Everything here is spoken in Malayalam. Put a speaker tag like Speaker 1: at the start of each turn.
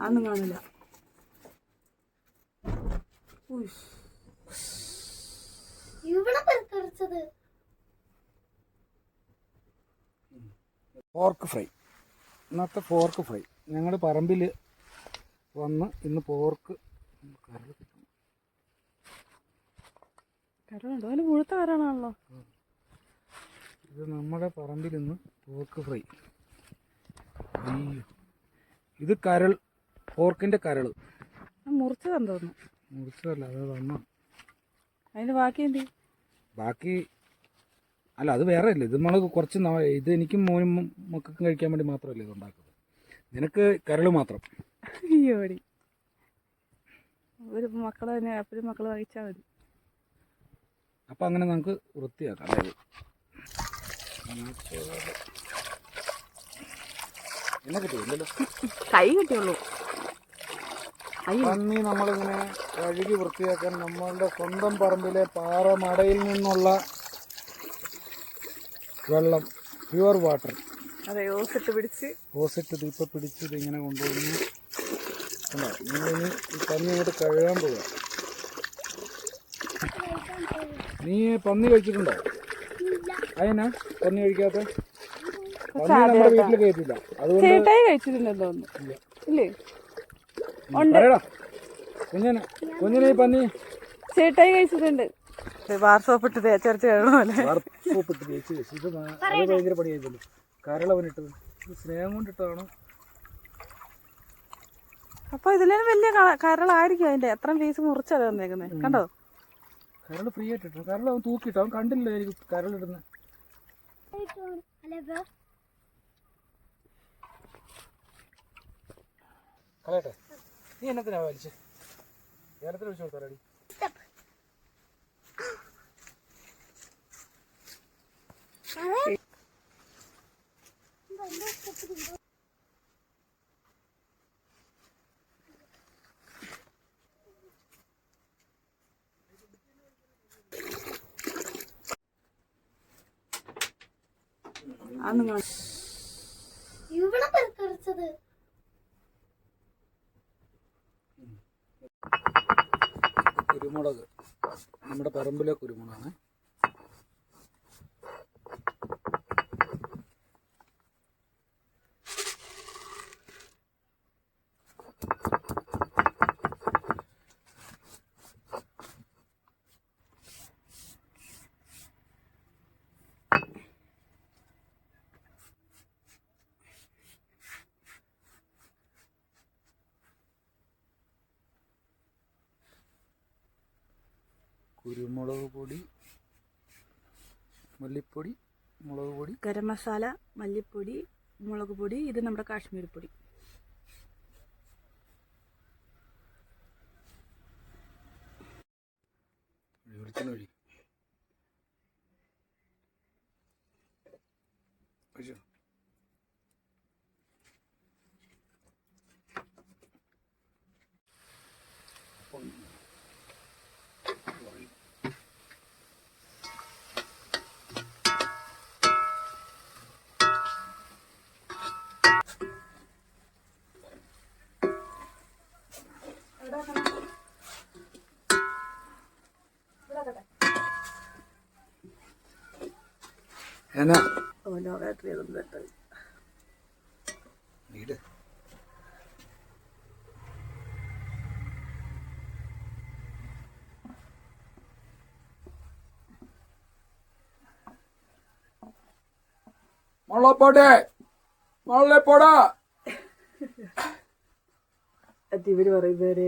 Speaker 1: അതൊന്നും കാണില്ല.
Speaker 2: Pork fry. ഇന്നത്തെ പോർക്ക് ഫ്രൈ ഞങ്ങളുടെ പറമ്പിൽ വന്ന് ഇന്ന് പോർക്ക്
Speaker 1: കരളുണ്ടോ? അതിന് മുഴുത്ത കരളാണല്ലോ.
Speaker 2: ഇത് നമ്മുടെ പറമ്പിൽ ഇന്ന് പോർക്ക് ഫ്രൈ. ഇത് കരൾ, പോർക്കിന്റെ കരൾ
Speaker 1: മുറിച്ചതെന്ന് തോന്നുന്നു.
Speaker 2: മുറിച്ചതല്ല, അത് വന്ന
Speaker 1: അതിന് ബാക്കി എന്ത്?
Speaker 2: ബാക്കി അല്ല, അത് വേറെ അല്ലേ. ഇത് നമ്മൾ കുറച്ച് ഇത് എനിക്കും മോനും മക്കൾക്കും കഴിക്കാൻ വേണ്ടി മാത്രമല്ലേ ഇത് ഉണ്ടാക്കുന്നത്. നിനക്ക് കരൾ മാത്രം.
Speaker 1: അയ്യോടി, ഒരു മക്കളെ തന്നെ എപ്പോഴും മക്കൾ കഴിച്ചാൽ മതി.
Speaker 2: അപ്പം അങ്ങനെ നമുക്ക് വൃത്തിയാക്കാം. അതായത് എന്നെ കിട്ടിയില്ലല്ലോ,
Speaker 1: കൈ കിട്ടിയുള്ളൂ.
Speaker 2: പന്നി നമ്മളിങ്ങനെ കഴുകി വൃത്തിയാക്കാൻ നമ്മളുടെ സ്വന്തം പറമ്പിലെ പാറമടയിൽ നിന്നുള്ള വെള്ളം, പ്യുവർ വാട്ടർ.
Speaker 1: അതെ, ഓസിട്ട് പിടിച്ച്
Speaker 2: ഇപ്പം പിടിച്ച് ഇതിങ്ങനെ കൊണ്ടുപോകുന്നു. നിങ്ങളിനി ഈ പന്നി അങ്ങോട്ട് കഴുകാൻ പോവുക. നീ പന്നി കഴിച്ചിട്ടുണ്ടോ? അതിനാ പന്നി കഴിക്കാത്ത? പന്നി നമ്മുടെ വീട്ടിൽ കയറ്റില്ല. അതുകൊണ്ട്
Speaker 1: കഴിച്ചിട്ടുണ്ടല്ലോ. ഇല്ലേ?
Speaker 2: കുഞ്ഞിനെ ഈ പന്നി
Speaker 1: ചേട്ടായി കഴിച്ചിട്ടുണ്ട്. വാർസോപ്പിട്ട് തേച്ചരച്ച് കഴിയണമല്ലേ?
Speaker 2: വാർസോപ്പിട്ട് തേച്ച് ഇത് ഭയങ്കര പണിയായിട്ടല്ലോ. കരളവനിട്ടത് സ്നേഹം കൊണ്ടിട്ടാണ്.
Speaker 1: അപ്പൊ ഇതിലും വലിയ കരളായിരിക്കും. അതിന്റെ എത്ര പീസ് മുറിച്ചത് തന്നേക്കുന്നത് കണ്ടോ?
Speaker 2: കരൾ ഫ്രീ ആയിട്ട് ഇട്ടു. കരൾ അവൻ തൂക്കിട്ടോ, അവൻ കണ്ടില്ല എനിക്ക് കരളിടുന്നത്. കളയട്ടെ. നീ എന്നത്തിനാ വലിച്ചേ? ഏലത്തിന് ഒഴിച്ചു കൊടുത്താടി. കുരുമുളക്, നമ്മുടെ പറമ്പിലെ കുരുമുളകാണ്. കുരുമുളക് പൊടി, മല്ലിപ്പൊടി, മുളക് പൊടി,
Speaker 1: ഗരം മസാല, മല്ലിപ്പൊടി, മുളക് പൊടി. ഇത് നമ്മുടെ കാശ്മീരി പൊടി.
Speaker 2: വെളിച്ചെണ്ണ എന്നാ വീട് മള്ളപ്പോടാ
Speaker 1: ഇവര് പറയുന്നവരെ